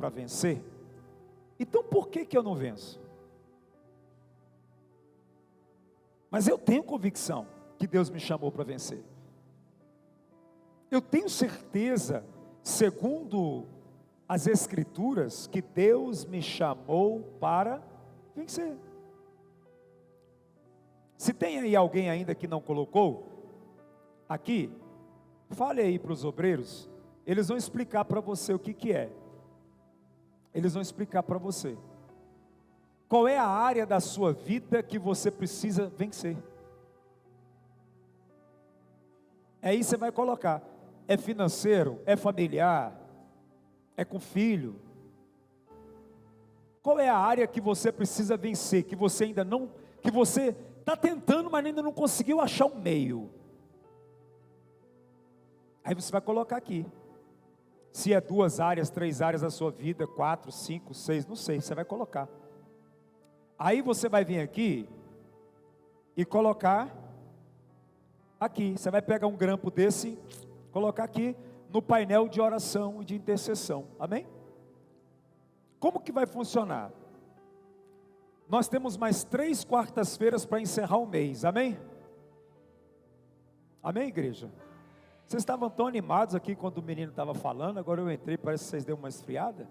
para vencer, então por que eu não venço? Mas eu tenho convicção que Deus me chamou para vencer. Eu tenho certeza, segundo as Escrituras, que Deus me chamou para vencer. Se tem aí alguém ainda que não colocou, aqui, fale aí para os obreiros, eles vão explicar para você o que é. Eles vão explicar para você. Qual é a área da sua vida que você precisa vencer? Aí você vai colocar, é financeiro, é familiar, é com filho. Qual é a área que você precisa vencer, que você ainda não, que você está tentando, mas ainda não conseguiu achar um meio? Aí você vai colocar aqui, se é 2 áreas, 3 áreas da sua vida, 4, 5, 6, não sei, você vai colocar. Aí você vai vir aqui e colocar aqui, você vai pegar um grampo desse, colocar aqui no painel de oração e de intercessão, amém? Como que vai funcionar? Nós temos mais 3 quartas-feiras para encerrar o mês, amém? Amém, igreja? Vocês estavam tão animados aqui quando o menino estava falando, agora eu entrei, parece que vocês deram uma esfriada.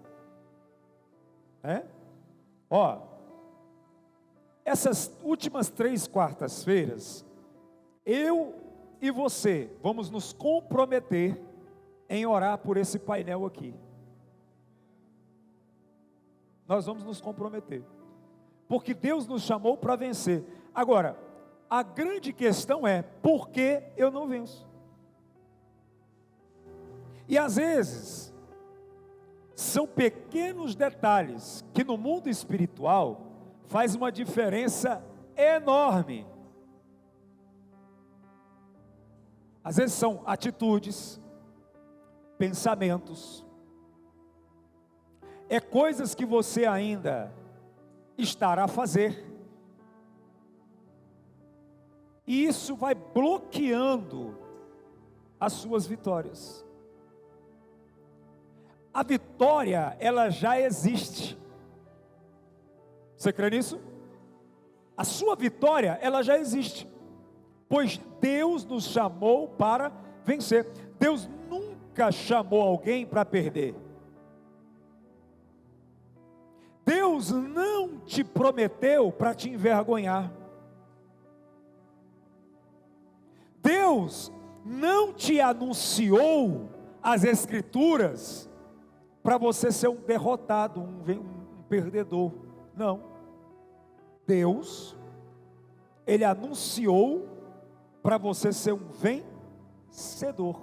Ó, essas últimas 3 quartas-feiras, eu e você vamos nos comprometer em orar por esse painel aqui. Nós vamos nos comprometer, porque Deus nos chamou para vencer. Agora, a grande questão é, por que eu não venço? E às vezes, são pequenos detalhes, que no mundo espiritual, faz uma diferença enorme. Às vezes são atitudes, pensamentos, é coisas que você ainda estará a fazer, e isso vai bloqueando as suas vitórias. A vitória, ela já existe. Você crê nisso? A sua vitória, ela já existe, pois Deus nos chamou para vencer. Deus nunca chamou alguém para perder. Deus não te prometeu para te envergonhar. Deus não te anunciou as Escrituras para você ser um derrotado, um perdedor. Não. Deus, Ele anunciou para você ser um vencedor.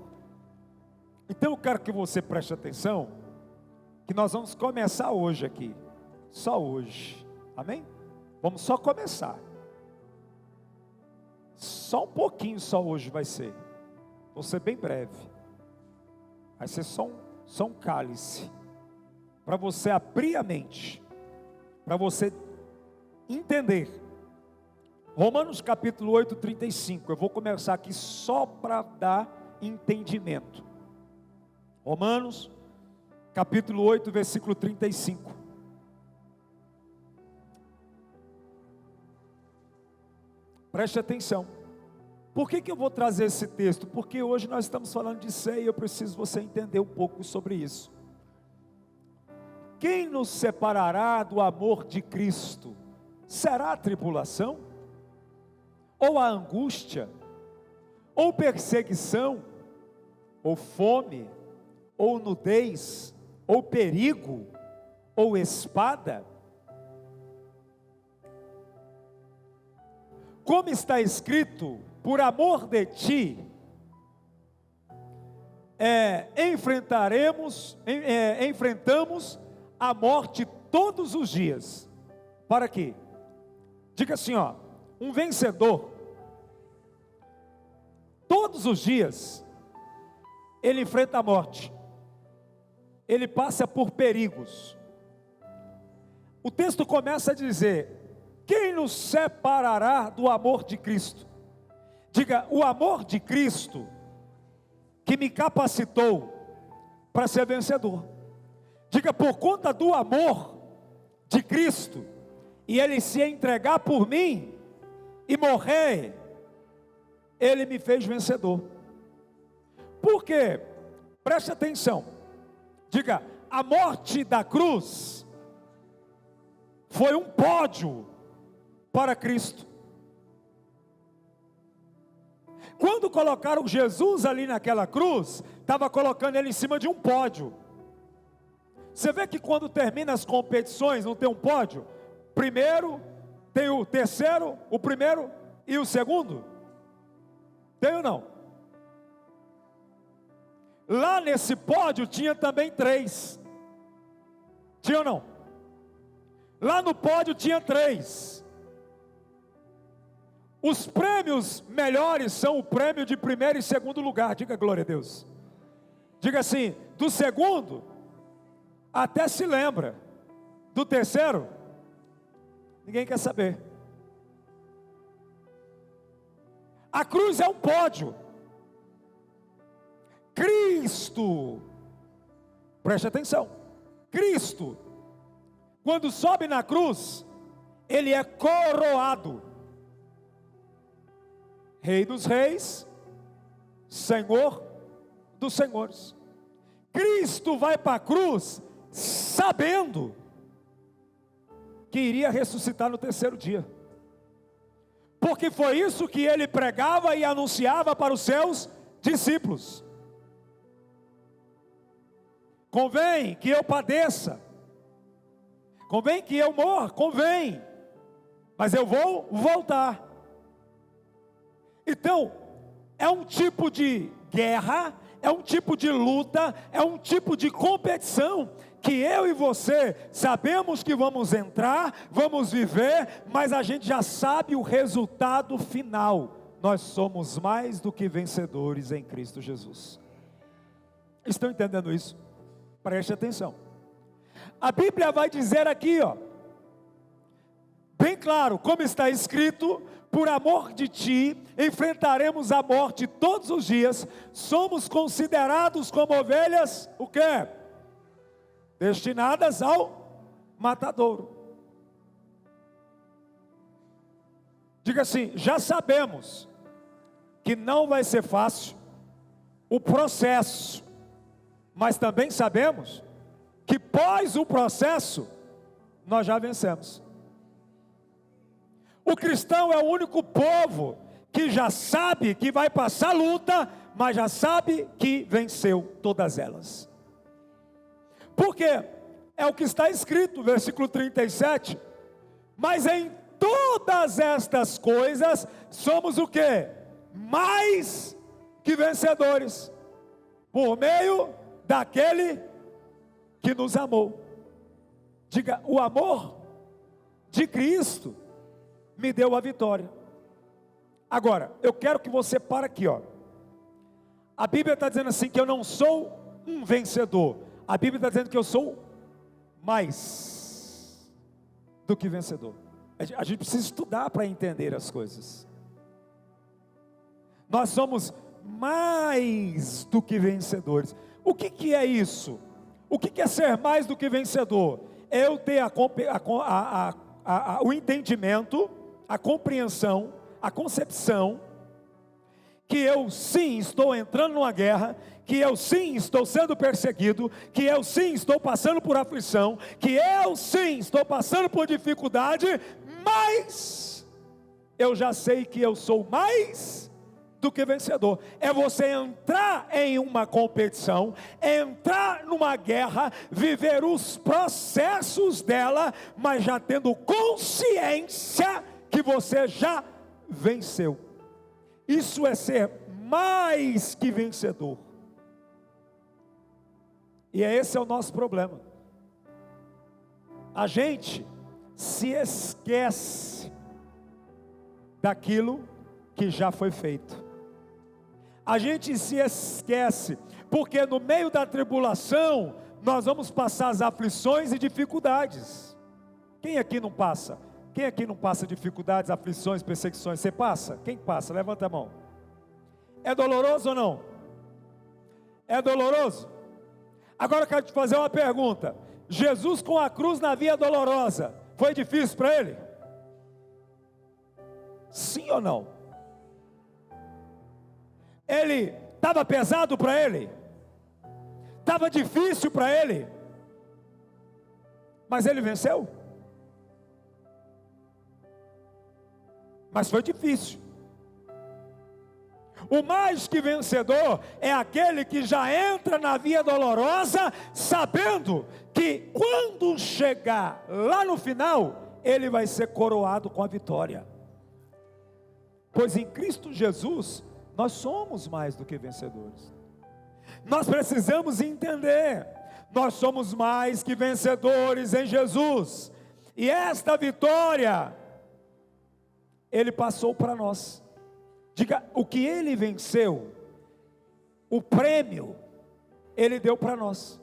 Então eu quero que você preste atenção, que nós vamos começar hoje aqui, só hoje, amém? Vamos só começar, só um pouquinho só hoje vai ser, vou ser bem breve, vai ser só um cálice, para você abrir a mente, para você entender. Romanos capítulo 8, 35, eu vou começar aqui só para dar entendimento. Romanos capítulo 8, versículo 35. Preste atenção. Por que eu vou trazer esse texto? Porque hoje nós estamos falando de ceia e eu preciso você entender um pouco sobre isso. Quem nos separará do amor de Cristo? Será a tribulação? Ou a angústia? Ou perseguição? Ou fome? Ou nudez? Ou perigo? Ou espada? Como está escrito, por amor de ti, enfrentamos a morte todos os dias. Para quê? Diga assim, ó, um vencedor, todos os dias, ele enfrenta a morte, ele passa por perigos. O texto começa a dizer: quem nos separará do amor de Cristo? Diga, o amor de Cristo, que me capacitou para ser vencedor. Diga, por conta do amor de Cristo, e Ele se entregar por mim, e morrer, Ele me fez vencedor. Por quê? Preste atenção. Diga, a morte da cruz foi um pódio para Cristo. Quando colocaram Jesus ali naquela cruz, estava colocando Ele em cima de um pódio. Você vê que quando termina as competições, não tem um pódio? Primeiro, tem o terceiro, o primeiro e o segundo? Tem ou não? Lá nesse pódio tinha também 3. Tinha ou não? Lá no pódio tinha 3. Os prêmios melhores são o prêmio de primeiro e segundo lugar. Diga glória a Deus. Diga assim, do segundo, até se lembra. Do terceiro, ninguém quer saber. A cruz é um pódio. Cristo, preste atenção, Cristo, quando sobe na cruz, Ele é coroado, Rei dos reis, Senhor dos senhores. Cristo vai para a cruz, sabendo que iria ressuscitar no terceiro dia, porque foi isso que Ele pregava e anunciava para os seus discípulos. Convém que eu padeça, convém que eu morra, convém, mas eu vou voltar. Então, é um tipo de guerra, é um tipo de luta, é um tipo de competição, que eu e você sabemos que vamos entrar, vamos viver, mas a gente já sabe o resultado final. Nós somos mais do que vencedores em Cristo Jesus. Estão entendendo isso? Preste atenção. A Bíblia vai dizer aqui, bem claro, como está escrito: por amor de ti, enfrentaremos a morte todos os dias, somos considerados como ovelhas, o quê? Destinadas ao matadouro. Diga assim, já sabemos que não vai ser fácil o processo, mas também sabemos que pós o processo, nós já vencemos. O cristão é o único povo que já sabe que vai passar luta, mas já sabe que venceu todas elas. Por quê? É o que está escrito, versículo 37. Mas em todas estas coisas, somos o quê? Mais que vencedores, por meio daquele que nos amou. Diga, o amor de Cristo me deu a vitória. Agora, eu quero que você pare aqui, A Bíblia está dizendo assim, que eu não sou um vencedor. A Bíblia está dizendo que eu sou mais do que vencedor. A gente precisa estudar para entender as coisas. Nós somos mais do que vencedores. O que é isso? O que é ser mais do que vencedor? É eu ter o entendimento, a compreensão, a concepção, que eu sim estou entrando numa guerra, que eu sim estou sendo perseguido, que eu sim estou passando por aflição, que eu sim estou passando por dificuldade, mas eu já sei que eu sou mais do que vencedor. É você entrar em uma competição, entrar numa guerra, viver os processos dela, mas já tendo consciência que você já venceu. Isso é ser mais que vencedor. E esse é o nosso problema. A gente se esquece daquilo que já foi feito. A gente se esquece, porque no meio da tribulação, nós vamos passar as aflições e dificuldades. Quem aqui não passa? Quem aqui não passa dificuldades, aflições, perseguições? Você passa? Quem passa? Levanta a mão. É doloroso ou não? É doloroso? Agora eu quero te fazer uma pergunta. Jesus com a cruz na via dolorosa, foi difícil para ele? Sim ou não? Ele estava pesado para ele? Estava difícil para ele? Mas ele venceu? Mas foi difícil. O mais que vencedor é aquele que já entra na via dolorosa, sabendo que quando chegar lá no final, ele vai ser coroado com a vitória. Pois em Cristo Jesus, nós somos mais do que vencedores. Nós precisamos entender, nós somos mais que vencedores em Jesus. E esta vitória, Ele passou para nós. Diga, o que Ele venceu, o prêmio, Ele deu para nós.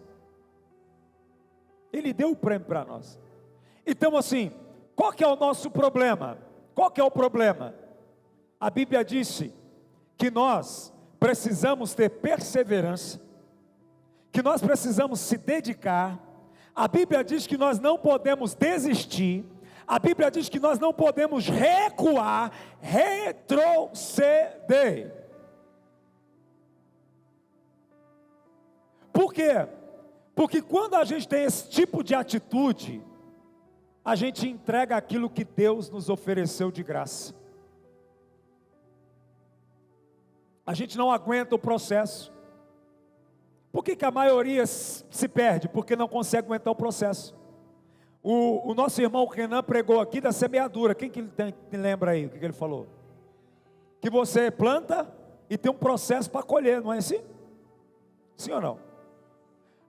Ele deu o prêmio para nós. Então assim, qual que é o nosso problema? Qual que é o problema? A Bíblia disse que nós precisamos ter perseverança, que nós precisamos se dedicar. A Bíblia diz que nós não podemos desistir. A Bíblia diz que nós não podemos recuar, retroceder. Por quê? Porque quando a gente tem esse tipo de atitude, a gente entrega aquilo que Deus nos ofereceu de graça. A gente não aguenta o processo. Por que a maioria se perde? Porque não consegue aguentar o processo. O nosso irmão Renan pregou aqui da semeadura. Quem que lembra aí o que ele falou? Que você planta e tem um processo para colher, não é assim? Sim ou não?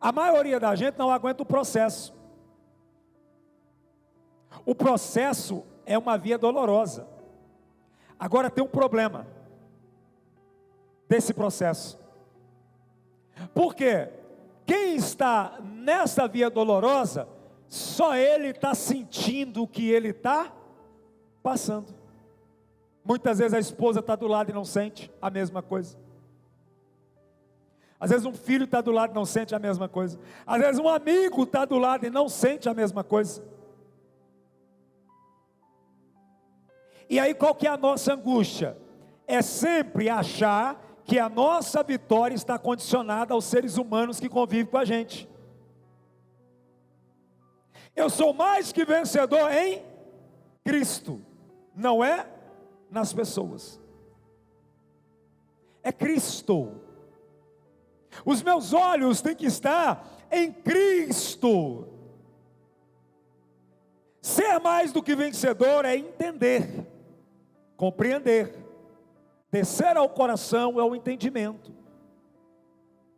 A maioria da gente não aguenta o processo. O processo é uma via dolorosa. Agora tem um problema desse processo. Por quê? Quem está nessa via dolorosa, só ele está sentindo o que ele está passando. Muitas vezes a esposa está do lado e não sente a mesma coisa. Às vezes um filho está do lado e não sente a mesma coisa. Às vezes um amigo está do lado e não sente a mesma coisa. E aí qual que é a nossa angústia? É sempre achar que a nossa vitória está condicionada aos seres humanos que convivem com a gente. Eu sou mais que vencedor em Cristo, não é nas pessoas, é Cristo. Os meus olhos têm que estar em Cristo. Ser mais do que vencedor é entender, compreender, descer ao coração é o entendimento,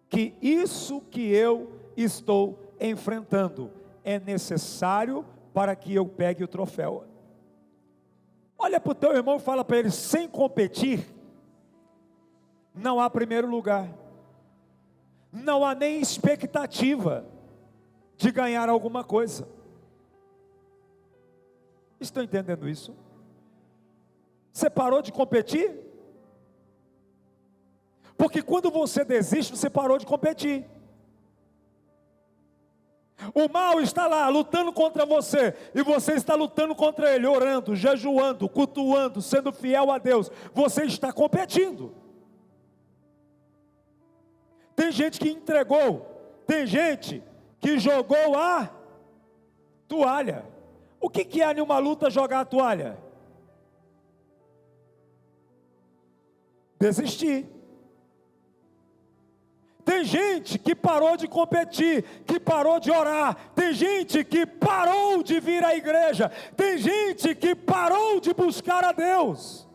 que isso que eu estou enfrentando é necessário para que eu pegue o troféu. Olha para o teu irmão e fala para ele: sem competir, não há primeiro lugar, não há nem expectativa de ganhar alguma coisa. Estão entendendo isso? Você parou de competir? Porque quando você desiste, você parou de competir. O mal está lá lutando contra você, e você está lutando contra ele, orando, jejuando, cultuando, sendo fiel a Deus. Você está competindo. Tem gente que entregou, tem gente que jogou a toalha. O que é em uma luta jogar a toalha? Desistir. Tem gente que parou de competir, que parou de orar. Tem gente que parou de vir à igreja. Tem gente que parou de buscar a Deus.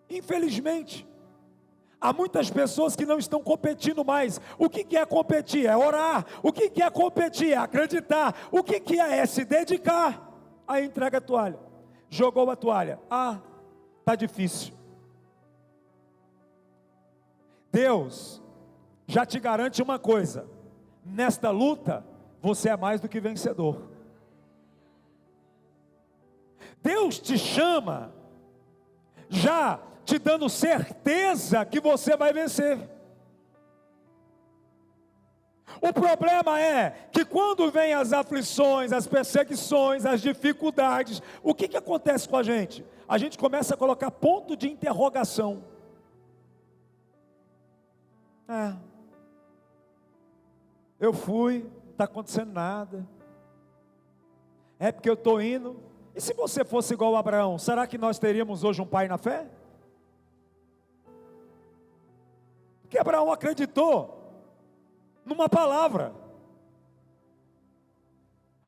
Infelizmente, há muitas pessoas que não estão competindo mais. O que é competir? É orar. O que é competir? É acreditar. O que é se dedicar. Aí entrega a toalha. Jogou a toalha. Ah, está difícil. Deus já te garante uma coisa: nesta luta, você é mais do que vencedor. Deus te chama, já te dando certeza que você vai vencer. O problema é que quando vem as aflições, as perseguições, as dificuldades, o que acontece com a gente? A gente começa a colocar ponto de interrogação. Eu fui, não está acontecendo nada. É porque eu estou indo. E se você fosse igual a Abraão, será que nós teríamos hoje um pai na fé? Porque Abraão acreditou numa palavra.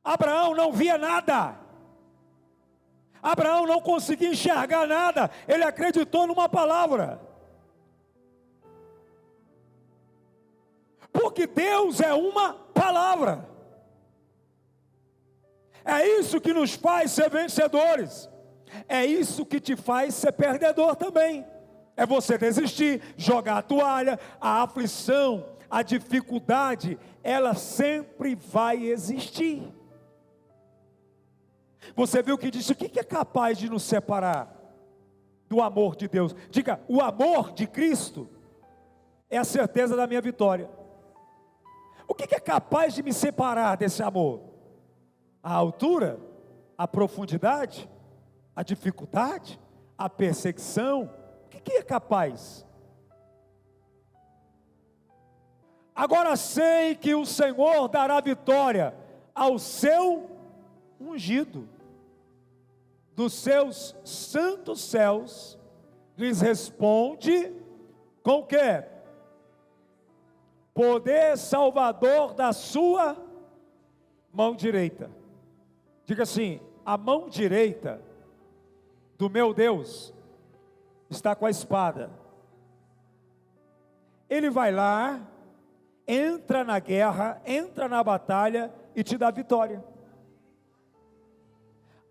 Abraão não via nada. Abraão não conseguia enxergar nada. Ele acreditou numa palavra. Porque Deus é uma palavra. É isso que nos faz ser vencedores. É isso que te faz ser perdedor também. É você desistir, jogar a toalha, a aflição, a dificuldade, ela sempre vai existir. Você viu que disse, o que é capaz de nos separar do amor de Deus? Diga, o amor de Cristo é a certeza da minha vitória. O que é capaz de me separar desse amor? A altura, a profundidade, a dificuldade, a perseguição. O que é capaz? Agora sei que o Senhor dará vitória ao seu ungido. Dos seus santos céus, lhes responde com o quê? Poder salvador da sua mão direita. Diga assim, a mão direita do meu Deus está com a espada. Ele vai lá, entra na guerra, entra na batalha e te dá vitória.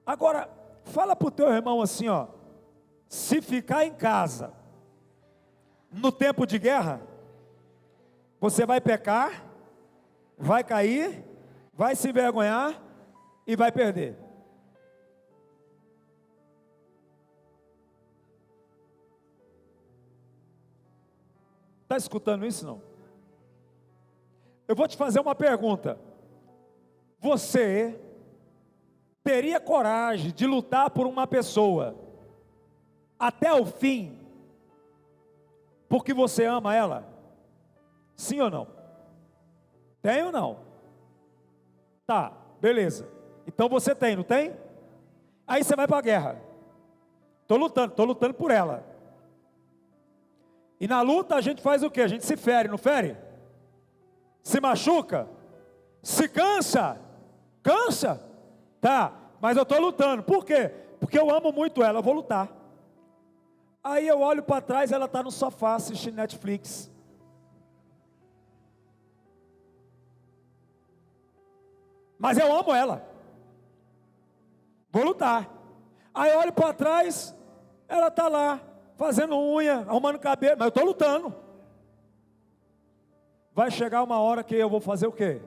Agora, fala para o teu irmão assim, ó, se ficar em casa, no tempo de guerra, você vai pecar, vai cair, vai se envergonhar e vai perder. Está escutando isso não? Eu vou te fazer uma pergunta. Você teria coragem de lutar por uma pessoa até o fim, porque você ama ela? Sim ou não? Tem ou não? Tá, beleza. Então você tem, não tem? Aí você vai para a guerra. Estou lutando por ela. E na luta a gente faz o quê? A gente se fere, não fere? Se machuca? Se cansa? Cansa? Tá, mas eu estou lutando. Por quê? Porque eu amo muito ela, eu vou lutar. Aí eu olho para trás, ela está no sofá assistindo Netflix. Mas eu amo ela. Vou lutar. Aí eu olho para trás, ela está lá, fazendo unha, arrumando cabelo, mas eu estou lutando. Vai chegar uma hora que eu vou fazer o quê?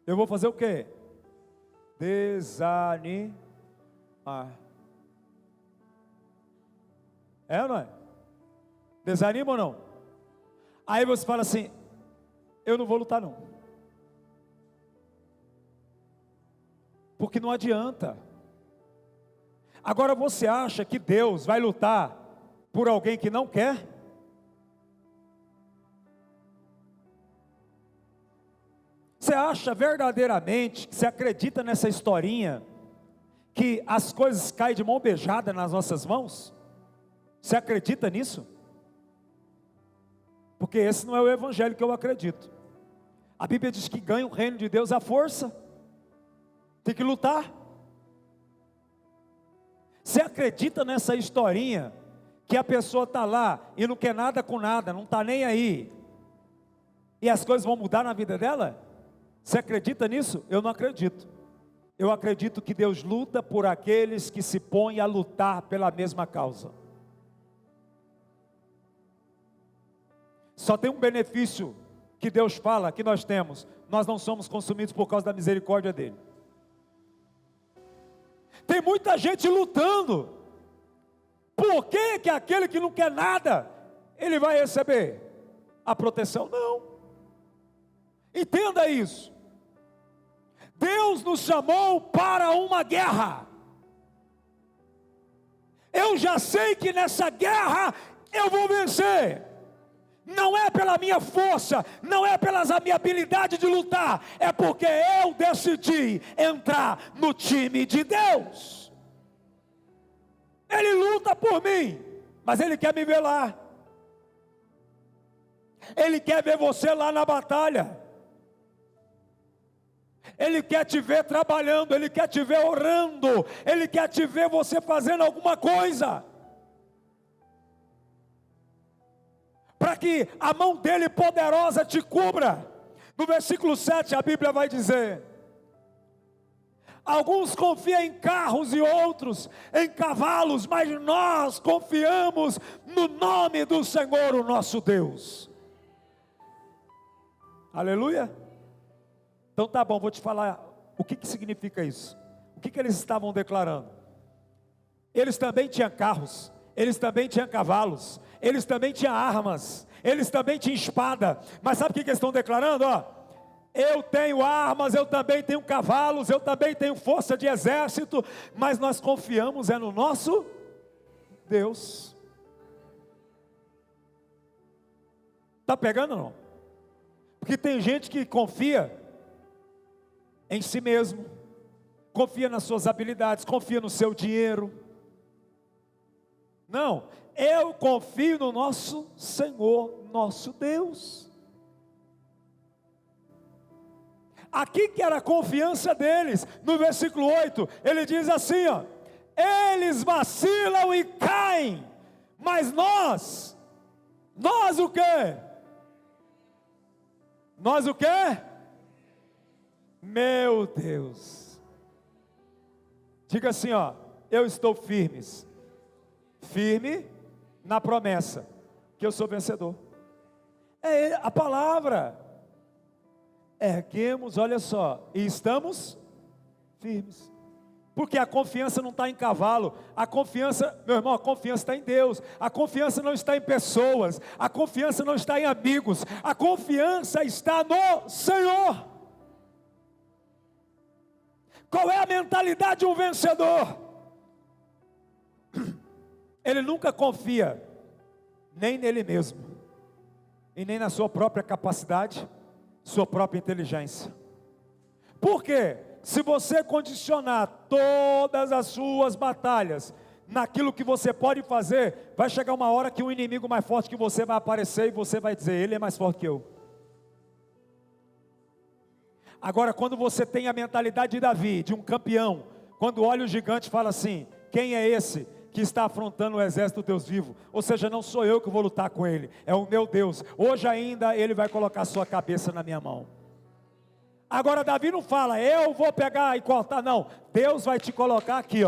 Eu vou fazer o quê? Desanimar. É ou não é? Desanima ou não? Aí você fala assim, eu não vou lutar não. Porque não adianta. Agora você acha que Deus vai lutar por alguém que não quer? Você acha verdadeiramente, você acredita nessa historinha, que as coisas caem de mão beijada nas nossas mãos? Você acredita nisso? Porque esse não é o evangelho que eu acredito. A Bíblia diz que ganha o reino de Deus à força. Tem que lutar. Você acredita nessa historinha, que a pessoa está lá e não quer nada com nada, não está nem aí, e as coisas vão mudar na vida dela? Você acredita nisso? Eu não acredito. Eu acredito que Deus luta por aqueles que se põem a lutar pela mesma causa. Só tem um benefício que Deus fala que nós temos: nós não somos consumidos por causa da misericórdia dele. Tem muita gente lutando. Por que aquele que não quer nada, ele vai receber a proteção? Não. Entenda isso. Deus nos chamou para uma guerra. Eu já sei que nessa guerra eu vou vencer. Não é pela minha força, não é pela minha habilidade de lutar, é porque eu decidi entrar no time de Deus. Ele luta por mim, mas Ele quer me ver lá. Ele quer ver você lá na batalha. Ele quer te ver trabalhando, Ele quer te ver orando, Ele quer te ver você fazendo alguma coisa, para que a mão dele poderosa te cubra. No versículo 7 a Bíblia vai dizer: alguns confiam em carros e outros em cavalos, mas nós confiamos no nome do Senhor, o nosso Deus. Aleluia. Então tá bom, vou te falar o que significa isso. O que eles estavam declarando? Eles também tinham carros, eles também tinham cavalos, eles também tinham armas, eles também tinham espada. Mas sabe o que eles estão declarando? Eu tenho armas, eu também tenho cavalos, eu também tenho força de exército, mas nós confiamos no nosso Deus. Está pegando ou não? Porque tem gente que confia em si mesmo, confia nas suas habilidades, confia no seu dinheiro. Não, eu confio no nosso Senhor, nosso Deus. Aqui que era a confiança deles. No versículo 8, ele diz assim, eles vacilam e caem, mas nós o quê? Nós o quê? Meu Deus. Diga assim, eu estou firme na promessa, que eu sou vencedor. É a palavra. Erguemos, olha só, e estamos firmes. Porque a confiança não está em cavalo, a confiança, meu irmão, a confiança está em Deus, a confiança não está em pessoas, a confiança não está em amigos, a confiança está no Senhor. Qual é a mentalidade de um vencedor? Ele nunca confia, nem nele mesmo, e nem na sua própria capacidade, sua própria inteligência. Por quê? Se você condicionar todas as suas batalhas naquilo que você pode fazer, vai chegar uma hora que um inimigo mais forte que você vai aparecer e você vai dizer, ele é mais forte que eu. Agora, quando você tem a mentalidade de Davi, de um campeão, quando olha o gigante, fala assim, quem é esse que está afrontando o exército do Deus vivo? Ou seja, não sou eu que vou lutar com ele, é o meu Deus. Hoje ainda ele vai colocar sua cabeça na minha mão. Agora Davi não fala, eu vou pegar e cortar, não. Deus vai te colocar aqui,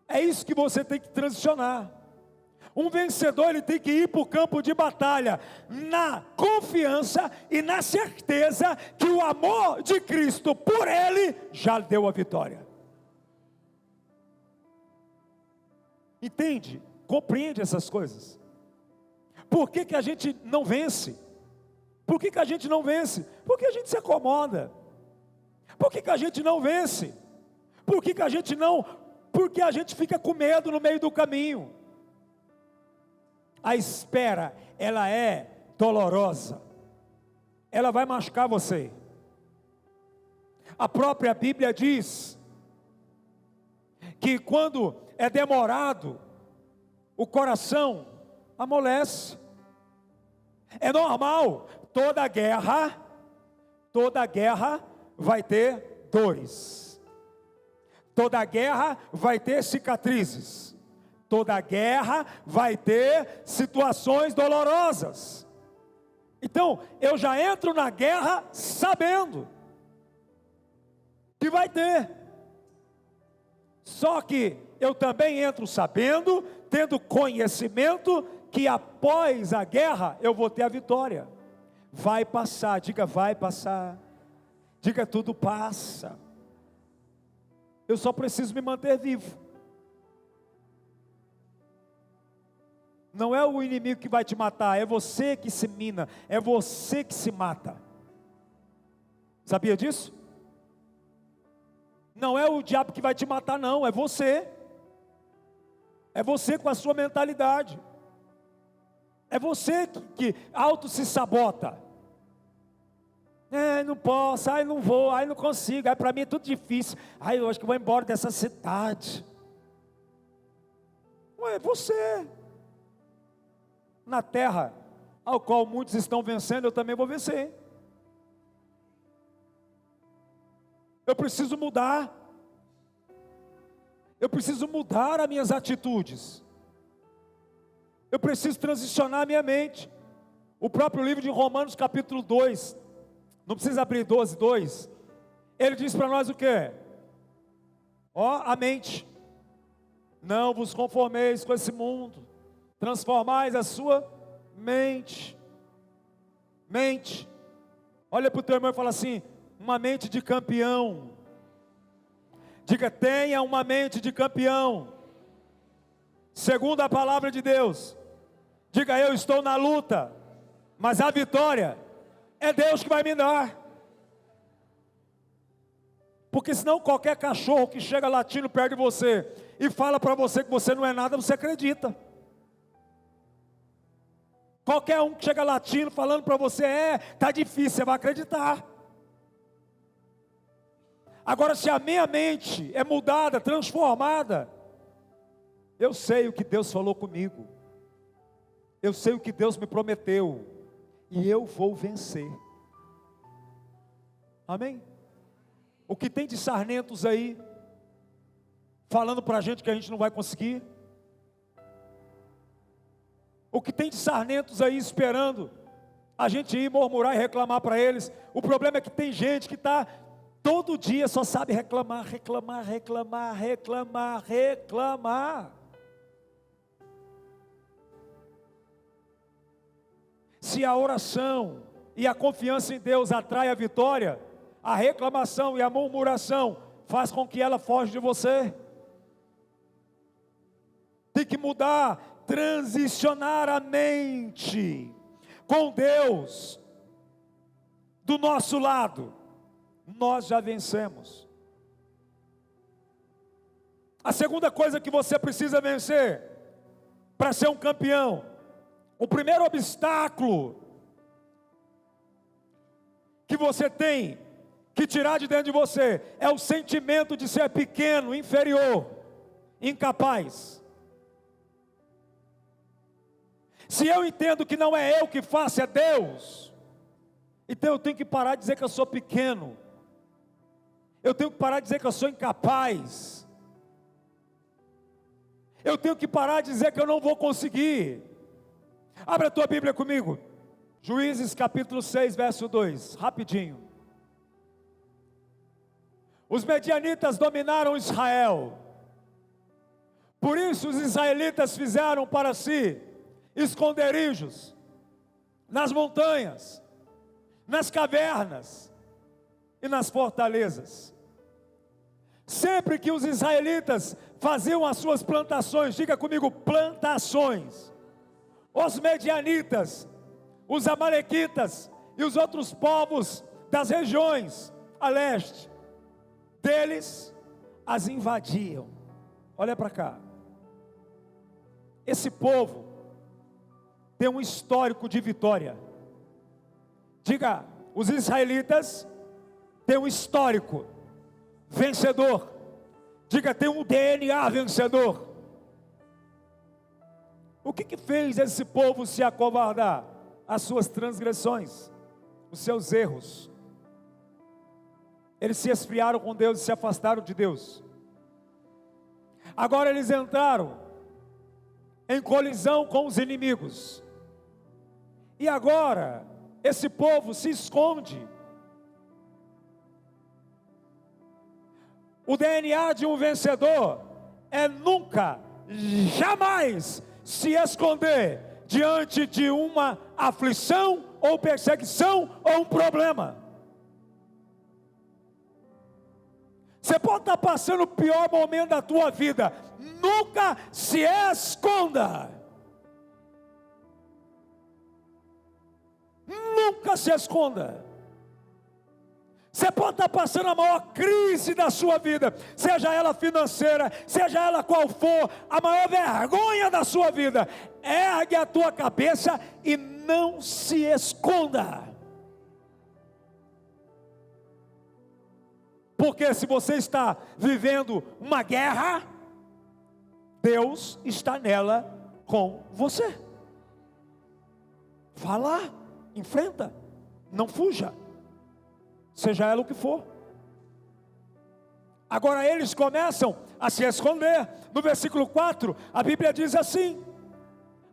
É isso que você tem que transicionar. Um vencedor, ele tem que ir para o campo de batalha na confiança e na certeza que o amor de Cristo por ele já lhe deu a vitória. Entende? Compreende essas coisas. Por que a gente não vence? Por que a gente não vence? Porque a gente se acomoda. Por que a gente não vence? Por que a gente não? Porque a gente fica com medo no meio do caminho. A espera, ela é dolorosa. Ela vai machucar você. A própria Bíblia diz que quando é demorado, o coração amolece. É normal. Toda guerra vai ter dores. Toda guerra vai ter cicatrizes. Toda guerra vai ter situações dolorosas. Então, eu já entro na guerra sabendo que vai ter. Só que eu também entro sabendo, tendo conhecimento, que após a guerra eu vou ter a vitória. Vai passar, diga vai passar. Diga tudo passa. Eu só preciso me manter vivo. Não é o inimigo que vai te matar, é você que se mina, é você que se mata. Sabia disso? Não é o diabo que vai te matar, não, é você. É você com a sua mentalidade. É você que auto se sabota. Não posso, não vou, não consigo, para mim é tudo difícil. Eu acho que vou embora dessa cidade. É você. Na terra ao qual muitos estão vencendo, eu também vou vencer. Eu preciso mudar. Eu preciso mudar as minhas atitudes. Eu preciso transicionar a minha mente. O próprio livro de Romanos capítulo 2, não precisa abrir 12:2. Ele diz para nós o quê? A mente. Não vos conformeis com esse mundo, transformais a sua mente. Mente. Olha para o teu irmão e fala assim: uma mente de campeão. Diga, tenha uma mente de campeão. Segundo a palavra de Deus. Diga, eu estou na luta, mas a vitória é Deus que vai me dar. Porque senão qualquer cachorro que chega latindo perto de você e fala para você que você não é nada, você acredita. Qualquer um que chega latindo falando para você, está difícil, você vai acreditar. Agora, se a minha mente é mudada, transformada, eu sei o que Deus falou comigo, eu sei o que Deus me prometeu, e eu vou vencer. Amém? O que tem de sarnentos aí, falando para a gente que a gente não vai conseguir? O que tem de sarnentos aí esperando a gente ir murmurar e reclamar para eles? O problema é que tem gente que está todo dia só sabe reclamar. Se a oração e a confiança em Deus atrai a vitória, a reclamação e a murmuração faz com que ela foge de você. Tem que mudar, transicionar a mente com Deus do nosso lado. Nós já vencemos. A segunda coisa que você precisa vencer para ser um campeão, o primeiro obstáculo que você tem que tirar de dentro de você é o sentimento de ser pequeno, inferior, incapaz. Se eu entendo que não é eu que faço, é Deus, então eu tenho que parar de dizer que eu sou pequeno. Eu tenho que parar de dizer que eu sou incapaz. Eu tenho que parar de dizer que eu não vou conseguir. Abra a tua Bíblia comigo. Juízes capítulo 6, verso 2, rapidinho. Os medianitas dominaram Israel. Por isso os israelitas fizeram para si esconderijos nas montanhas, nas cavernas e nas fortalezas. Sempre que os israelitas faziam as suas plantações, diga comigo, plantações, os medianitas, os amalequitas e os outros povos das regiões a leste deles as invadiam. Olha para cá. Esse povo tem um histórico de vitória. Diga, os israelitas têm um histórico vencedor. Diga, tem um DNA vencedor. O que fez esse povo se acovardar? As suas transgressões, os seus erros. Eles se esfriaram com Deus e se afastaram de Deus. Agora eles entraram em colisão com os inimigos. E agora esse povo se esconde. O DNA de um vencedor é nunca, jamais se esconder diante de uma aflição ou perseguição ou um problema. Você pode estar passando o pior momento da tua vida, nunca se esconda. Nunca se esconda. Você pode estar passando a maior crise da sua vida, seja ela financeira, seja ela qual for, a maior vergonha da sua vida. Ergue a tua cabeça e não se esconda. Porque se você está vivendo uma guerra, Deus está nela com você. Vá lá, enfrenta, não fuja, seja ela o que for. Agora eles começam a se esconder. No versículo 4, a Bíblia diz assim: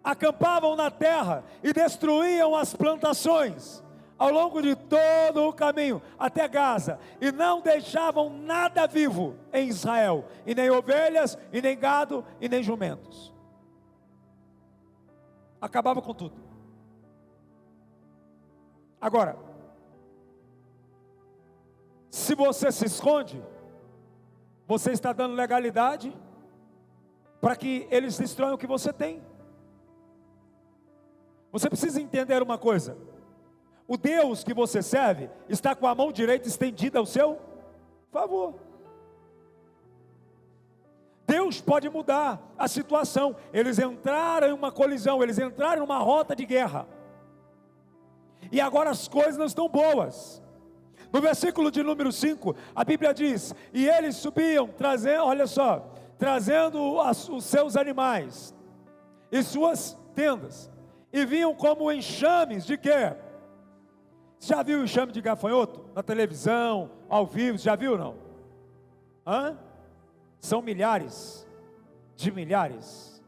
acampavam na terra e destruíam as plantações ao longo de todo o caminho até Gaza, e não deixavam nada vivo em Israel, e nem ovelhas, e nem gado, e nem jumentos. Acabava com tudo. Agora, se você se esconde, você está dando legalidade para que eles destruam o que você tem. Você precisa entender uma coisa: o Deus que você serve está com a mão direita estendida ao seu favor. Deus pode mudar a situação. Eles entraram em uma colisão, eles entraram em uma rota de guerra, e agora as coisas não estão boas. No versículo de número 5, a Bíblia diz: e eles subiam, trazendo, olha só, trazendo os seus animais e suas tendas, e vinham como enxames de quê? Já viu o enxame de gafanhoto? Na televisão, ao vivo, já viu não? São milhares de milhares,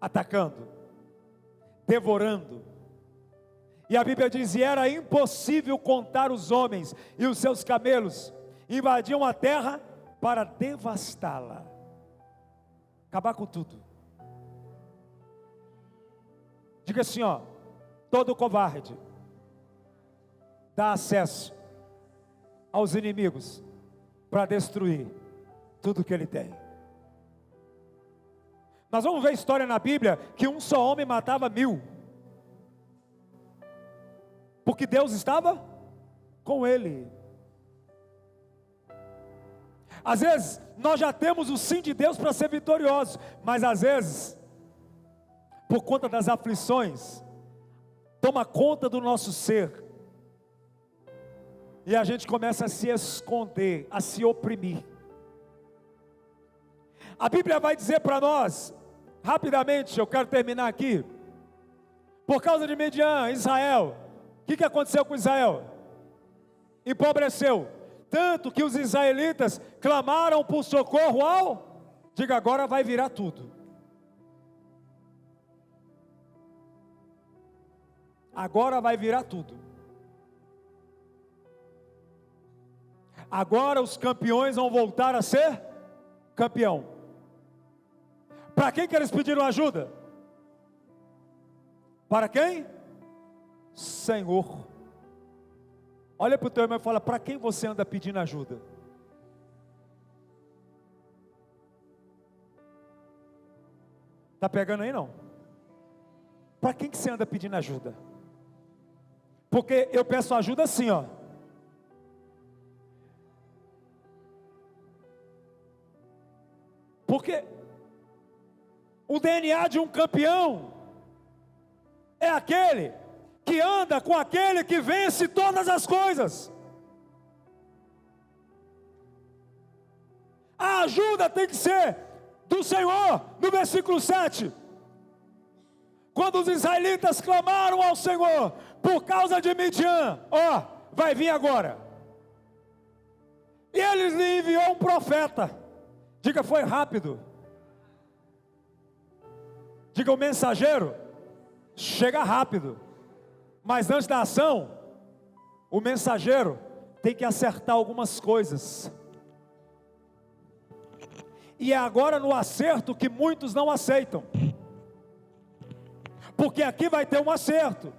atacando, devorando. E a Bíblia diz: e era impossível contar os homens, e os seus camelos invadiam a terra para devastá-la, acabar com tudo. Diga assim, ó: todo covarde dá acesso aos inimigos para destruir tudo que ele tem. Nós vamos ver a história na Bíblia que um só homem matava 1000, porque Deus estava com ele. Às vezes nós já temos o sim de Deus para ser vitoriosos, mas às vezes, por conta das aflições, toma conta do nosso ser, e a gente começa a se esconder, a se oprimir. A Bíblia vai dizer para nós, rapidamente, eu quero terminar aqui, por causa de Midian, Israel, o que aconteceu com Israel? Empobreceu, tanto que os israelitas clamaram por socorro diga, agora vai virar tudo. Agora vai virar tudo. Agora os campeões vão voltar a ser campeão. Para quem que eles pediram ajuda? Para quem? Senhor. Olha para o teu irmão e fala: para quem você anda pedindo ajuda? Está pegando aí não? Para quem que você anda pedindo ajuda? Porque eu peço ajuda assim, ó. Porque o DNA de um campeão é aquele que anda com aquele que vence todas as coisas. A ajuda tem que ser do Senhor. No versículo 7, quando os israelitas clamaram ao Senhor por causa de Midian, vai vir agora. E ele lhe enviou um profeta. Diga, foi rápido. Diga, o mensageiro chega rápido. Mas antes da ação, o mensageiro tem que acertar algumas coisas. E é agora no acerto que muitos não aceitam. Porque aqui vai ter um acerto.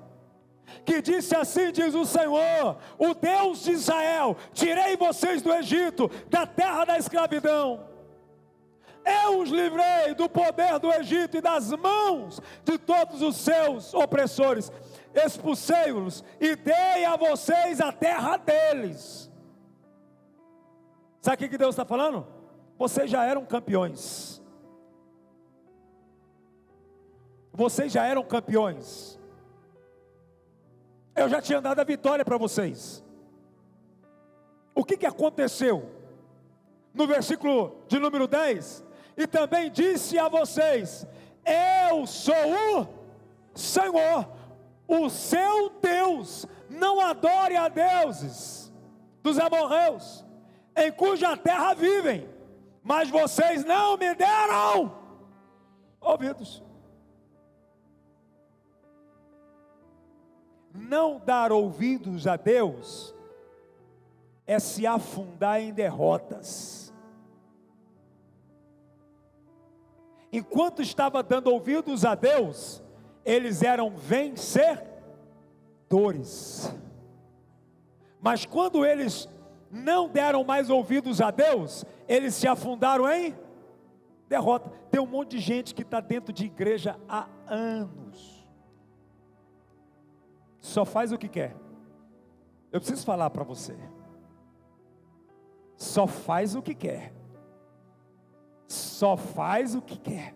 Que disse assim, diz o Senhor, o Deus de Israel: tirei vocês do Egito, da terra da escravidão. Eu os livrei do poder do Egito e das mãos de todos os seus opressores. expulsei-os e dei a vocês a terra deles. Sabe o que Deus está falando? Vocês já eram campeões. Vocês já eram campeões. Eu já tinha dado a vitória para vocês. O que aconteceu? No versículo de número 10, e também disse a vocês: eu sou o Senhor, o seu Deus. Não adore a deuses dos amorreus, em cuja terra vivem, mas vocês não me deram ouvidos. Não dar ouvidos a Deus é se afundar em derrotas. Enquanto estava dando ouvidos a Deus, eles eram vencedores. Mas quando eles não deram mais ouvidos a Deus, eles se afundaram em derrota. Tem um monte de gente que está dentro de igreja há anos, só faz o que quer. Eu preciso falar para você, só faz o que quer, só faz o que quer.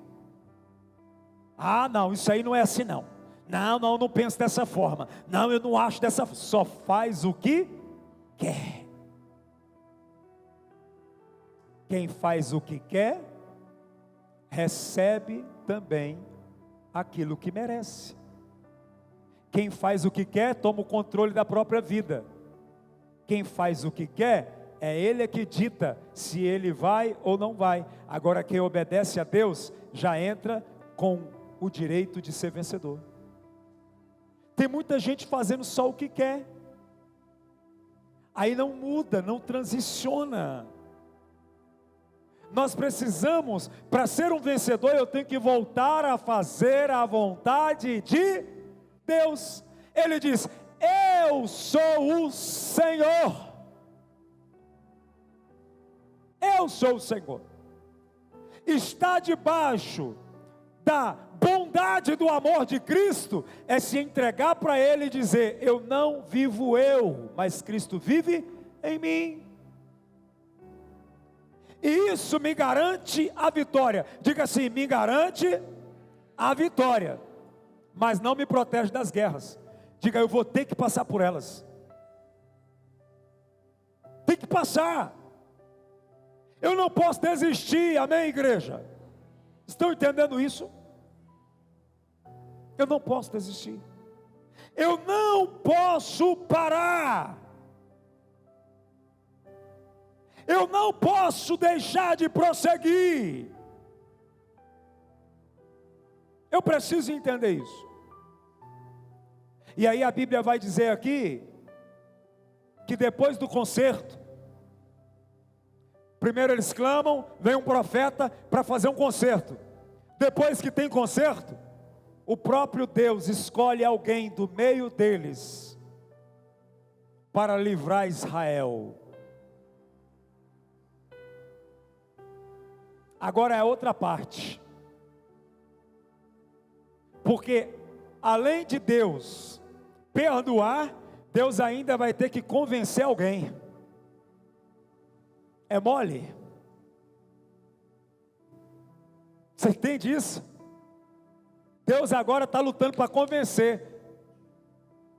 Ah, não, isso aí não é assim não. Não penso dessa forma. Não, eu não acho dessa forma. Só faz o que quer. Quem faz o que quer, recebe também aquilo que merece. Quem faz o que quer, toma o controle da própria vida. Quem faz o que quer, é ele que dita se ele vai ou não vai. Agora quem obedece a Deus, já entra com o direito de ser vencedor. Tem muita gente fazendo só o que quer, aí não muda, não transiciona. Nós precisamos, para ser um vencedor, eu tenho que voltar a fazer a vontade de Deus. Ele diz: eu sou o Senhor. Eu sou o Senhor. Está debaixo da bondade do amor de Cristo, é se entregar para Ele e dizer: eu não vivo eu, mas Cristo vive em mim. E isso me garante a vitória. Diga assim: me garante a vitória, mas não me protege das guerras. Diga: eu vou ter que passar por elas. Tem que passar. Eu não posso desistir, amém, igreja? Estão entendendo isso? Eu não posso desistir. Eu não posso parar. Eu não posso deixar de prosseguir. Eu preciso entender isso. E aí a Bíblia vai dizer aqui, que depois do concerto, primeiro eles clamam, vem um profeta para fazer um concerto. Depois que tem concerto, o próprio Deus escolhe alguém do meio deles para livrar Israel. Agora é outra parte, porque além de Deus perdoar, Deus ainda vai ter que convencer alguém. É mole? Você entende isso? Deus agora está lutando para convencer.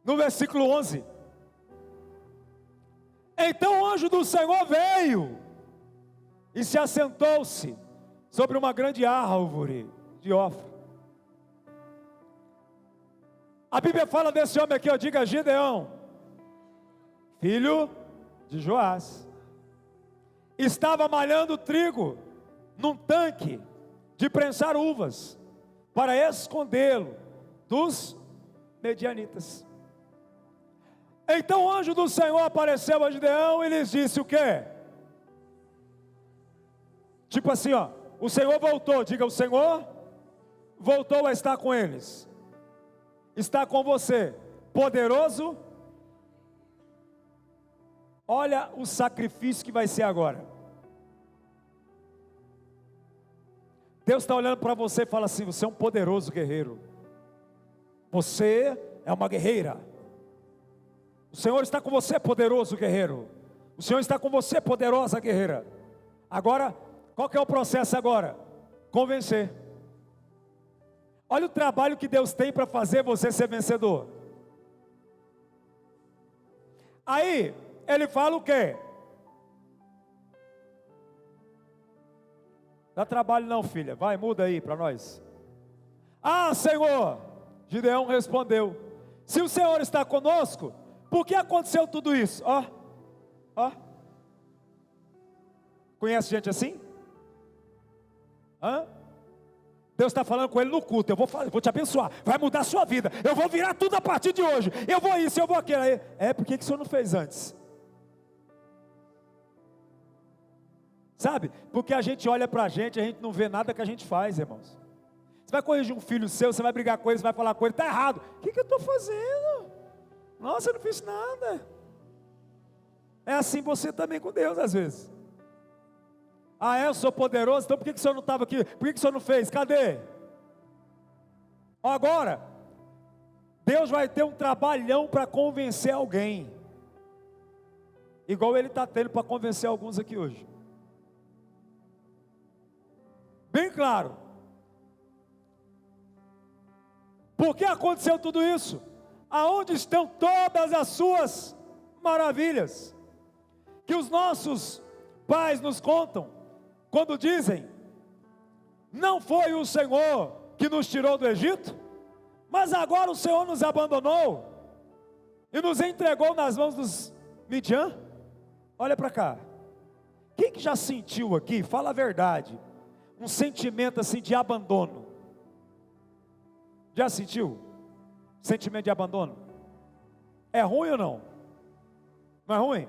No versículo 11: então o anjo do Senhor veio e se assentou-se sobre uma grande árvore de Ofra. A Bíblia fala desse homem aqui, diga: Gideão, filho de Joás. Estava malhando trigo num tanque de prensar uvas, para escondê-lo dos medianitas. Então o anjo do Senhor apareceu a Gideão e lhes disse o quê? Tipo assim, o Senhor voltou. Diga: o Senhor voltou a estar com eles. Está com você, poderoso. Olha o sacrifício que vai ser agora. Deus está olhando para você e fala assim: você é um poderoso guerreiro. Você é uma guerreira. O Senhor está com você, poderoso guerreiro. O Senhor está com você, poderosa guerreira. Agora, qual que é o processo agora? Convencer. Olha o trabalho que Deus tem para fazer você ser vencedor. Aí, Ele fala o quê? Dá trabalho não, filha. Vai, muda aí para nós. Ah, Senhor, Gideão respondeu: se o Senhor está conosco, por que aconteceu tudo isso? Ó. Conhece gente assim? Hã? Deus está falando com ele no culto. Eu vou te abençoar, vai mudar a sua vida. Eu vou virar tudo a partir de hoje. Eu vou isso, eu vou aquilo. Aí, por que o Senhor não fez antes? Sabe? Porque a gente olha para a gente não vê nada que a gente faz, irmãos. Você vai corrigir um filho seu, você vai brigar com ele, você vai falar com ele, está errado. O que eu estou fazendo? Nossa, eu não fiz nada. É assim você também com Deus às vezes. Ah, eu sou poderoso, então por que o Senhor não estava aqui? Por que o Senhor não fez? Cadê? Agora, Deus vai ter um trabalhão para convencer alguém. Igual Ele está tendo para convencer alguns aqui hoje. Bem claro. Por que aconteceu tudo isso? Aonde estão todas as suas maravilhas? Que os nossos pais nos contam, quando dizem: não foi o Senhor que nos tirou do Egito, mas agora o Senhor nos abandonou e nos entregou nas mãos dos Midian. Olha para cá. Quem que já sentiu aqui, fala a verdade, um sentimento assim de abandono? Já sentiu? Sentimento de abandono? É ruim ou não? Não é ruim?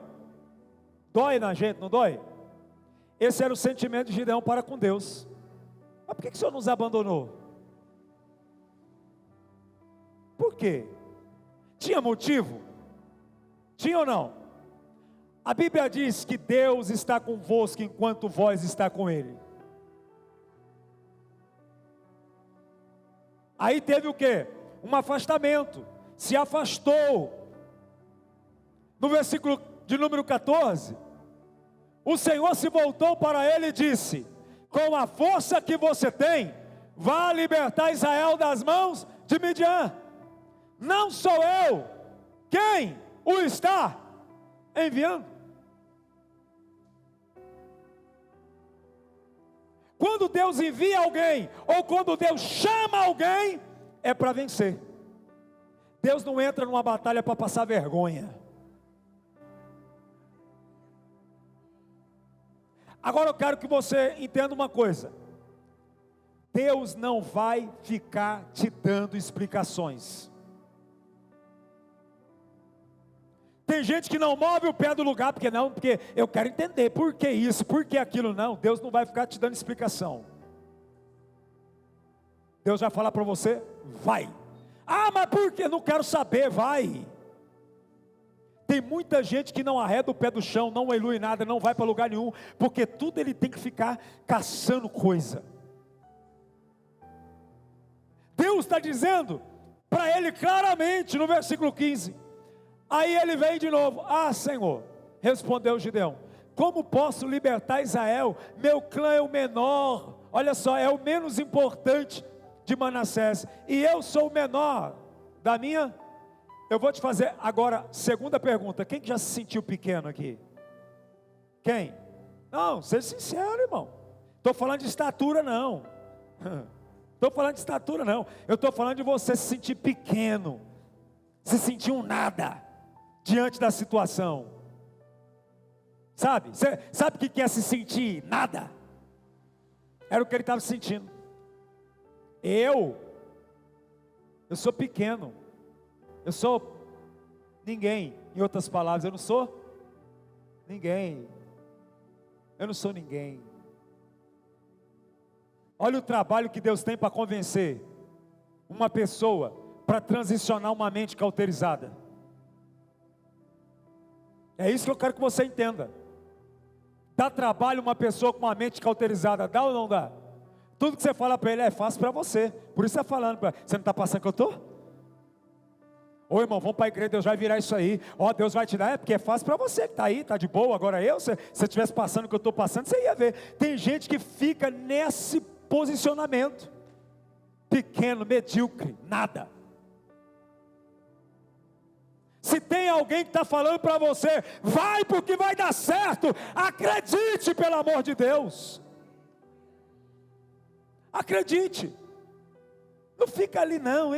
Dói na gente, não dói? Esse era o sentimento de Gideão para com Deus. Mas por que o Senhor nos abandonou? Por quê? Tinha motivo? Tinha ou não? A Bíblia diz que Deus está convosco enquanto vós está com Ele. Aí teve o quê? Um afastamento. Se afastou. No versículo de número 14, o Senhor se voltou para ele e disse: com a força que você tem, vá libertar Israel das mãos de Midian. Não sou eu quem o está enviando. Quando Deus envia alguém, ou quando Deus chama alguém, é para vencer. Deus não entra numa batalha para passar vergonha. Agora eu quero que você entenda uma coisa: Deus não vai ficar te dando explicações. Tem gente que não move o pé do lugar, porque eu quero entender, por que isso, por que aquilo. Não, Deus não vai ficar te dando explicação. Deus vai falar para você: vai. Ah, mas por que? Não quero saber, vai. Tem muita gente que não arreda o pé do chão, não ilui nada, não vai para lugar nenhum, porque tudo ele tem que ficar caçando coisa. Deus está dizendo para ele claramente no versículo 15. Aí ele vem de novo: ah, Senhor, respondeu Gideão, como posso libertar Israel? Meu clã é o menor, olha só, é o menos importante de Manassés, e eu sou o menor da minha. Eu vou te fazer agora, segunda pergunta: quem que já se sentiu pequeno aqui? Quem? Não, seja sincero, irmão. Estou falando de estatura não. Estou falando de estatura não. Eu estou falando de você se sentir pequeno, se sentir um nada diante da situação. Sabe? Você sabe o que é se sentir nada? Era o que ele estava sentindo. Eu sou pequeno. Eu sou ninguém. Em outras palavras, eu não sou ninguém. Eu não sou ninguém. Olha o trabalho que Deus tem para convencer uma pessoa, para transicionar uma mente cauterizada. É isso que eu quero que você entenda. Dá trabalho uma pessoa com uma mente cauterizada, dá ou não dá? Tudo que você fala para ele é fácil para você. Por isso você está falando para você, não está passando que eu estou? Ô irmão, vamos para a igreja, Deus vai virar isso aí. Ó, Deus vai te dar, porque é fácil para você que está aí, está de boa. Agora se você estivesse passando o que eu estou passando, você ia ver. Tem gente que fica nesse posicionamento, pequeno, medíocre, nada. Se tem alguém que está falando para você, vai porque vai dar certo, acredite, pelo amor de Deus. Acredite. Não fica ali não.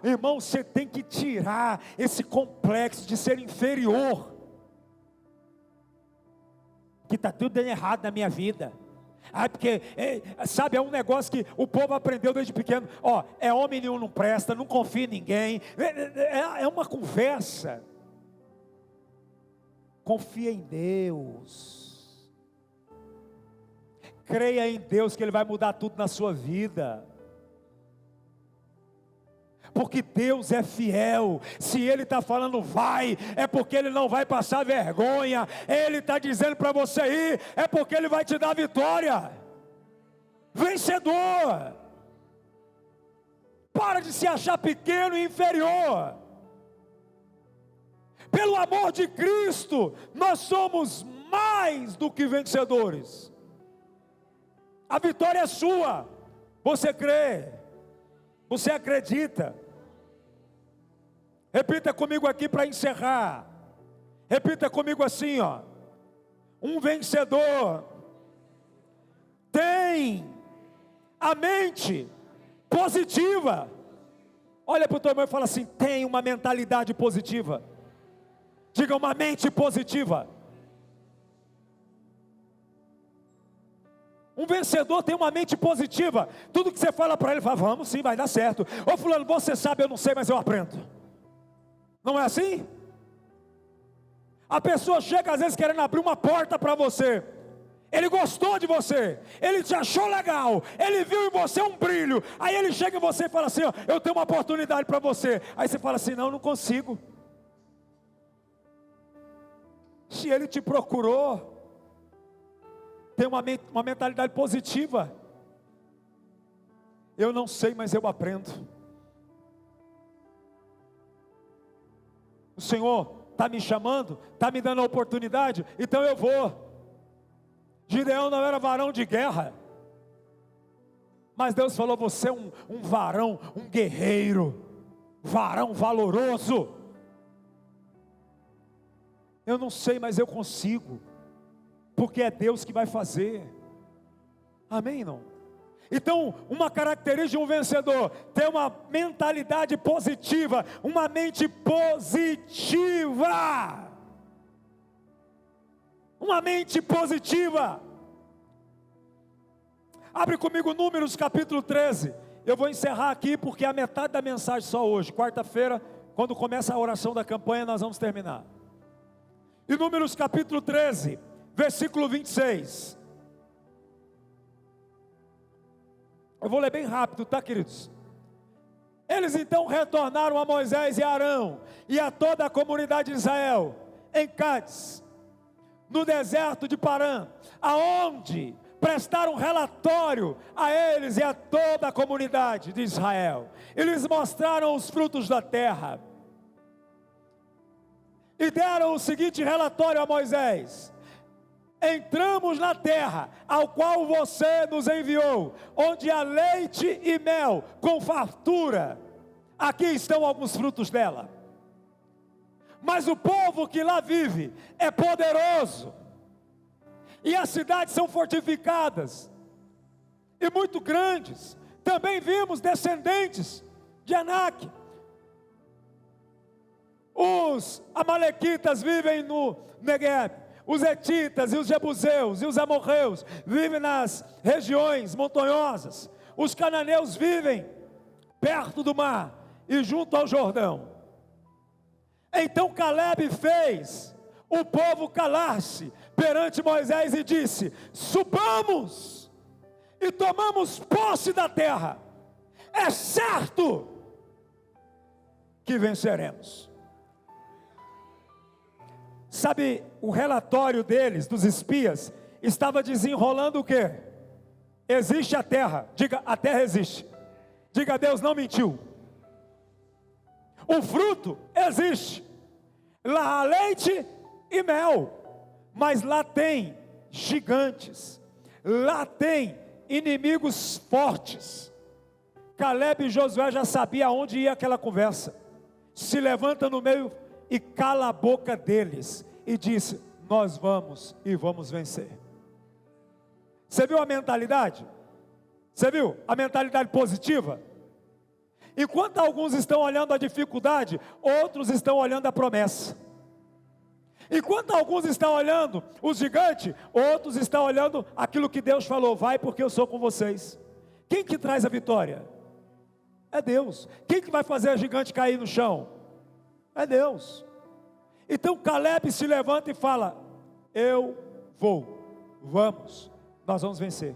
Irmão, você tem que tirar esse complexo de ser inferior. Que está tudo dando errado na minha vida. Porque, sabe, é um negócio que o povo aprendeu desde pequeno. Ó, homem nenhum não presta, não confia em ninguém. É uma conversa. Confia em Deus. Creia em Deus que Ele vai mudar tudo na sua vida. Porque Deus é fiel. Se Ele está falando vai, é porque Ele não vai passar vergonha. Ele está dizendo para você ir, é porque Ele vai te dar vitória. Vencedor. Para de se achar pequeno e inferior. Pelo amor de Cristo, nós somos mais do que vencedores. A vitória é sua. Você crê? Você acredita? Repita comigo aqui para encerrar. Repita comigo assim, ó. Um vencedor tem a mente positiva. Olha para o teu irmão e fala assim: tem uma mentalidade positiva. Diga, uma mente positiva. Um vencedor tem uma mente positiva. Tudo que você fala para ele, fala, vamos sim, vai dar certo. Ô fulano, você sabe, eu não sei, mas eu aprendo. Não é assim? A pessoa chega às vezes querendo abrir uma porta para você. Ele gostou de você, ele te achou legal, ele viu em você um brilho. Aí ele chega em você e fala assim, ó, eu tenho uma oportunidade para você. Aí você fala assim, não consigo. Se ele te procurou, tem uma mentalidade positiva. Eu não sei, mas eu aprendo. O Senhor está me chamando, está me dando a oportunidade, então eu vou. Gideão não era varão de guerra, mas Deus falou, você é um varão, um guerreiro, varão valoroso. Eu não sei, mas eu consigo, porque é Deus que vai fazer. Amém, não? Então, uma característica de um vencedor, ter uma mentalidade positiva, uma mente positiva. Uma mente positiva. Abre comigo Números capítulo 13. Eu vou encerrar aqui porque é a metade da mensagem só hoje. Quarta-feira, quando começa a oração da campanha, nós vamos terminar. E Números capítulo 13, versículo 26. Eu vou ler bem rápido, tá, queridos? Eles então retornaram a Moisés e Arão e a toda a comunidade de Israel em Cádiz, no deserto de Parã, aonde prestaram relatório a eles e a toda a comunidade de Israel. Eles mostraram os frutos da terra e deram o seguinte relatório a Moisés: entramos na terra ao qual você nos enviou, onde há leite e mel com fartura. Aqui estão alguns frutos dela. Mas o povo que lá vive é poderoso, e as cidades são fortificadas e muito grandes. Também vimos descendentes de Anak. Os amalequitas vivem no Negueb, os hetitas e os jebuseus e os amorreus vivem nas regiões montanhosas. Os cananeus vivem perto do mar e junto ao Jordão. Então Caleb fez o povo calar-se perante Moisés e disse: subamos e tomamos posse da terra, é certo que venceremos. Sabe, o relatório deles, dos espias, estava desenrolando o quê? Existe a terra. Diga, a terra existe. Diga, Deus não mentiu. O fruto existe, lá há leite e mel, mas lá tem gigantes, lá tem inimigos fortes. Caleb e Josué já sabiam aonde ia aquela conversa. Se levanta no meio e cala a boca deles e disse: nós vamos e vamos vencer. Você viu a mentalidade? Você viu a mentalidade positiva? Enquanto alguns estão olhando a dificuldade, outros estão olhando a promessa. Enquanto alguns estão olhando os gigantes, outros estão olhando aquilo que Deus falou: vai porque eu sou com vocês. Quem que traz a vitória? É Deus. Quem que vai fazer a gigante cair no chão? É Deus. Então Caleb se levanta e fala: eu vou, vamos, nós vamos vencer.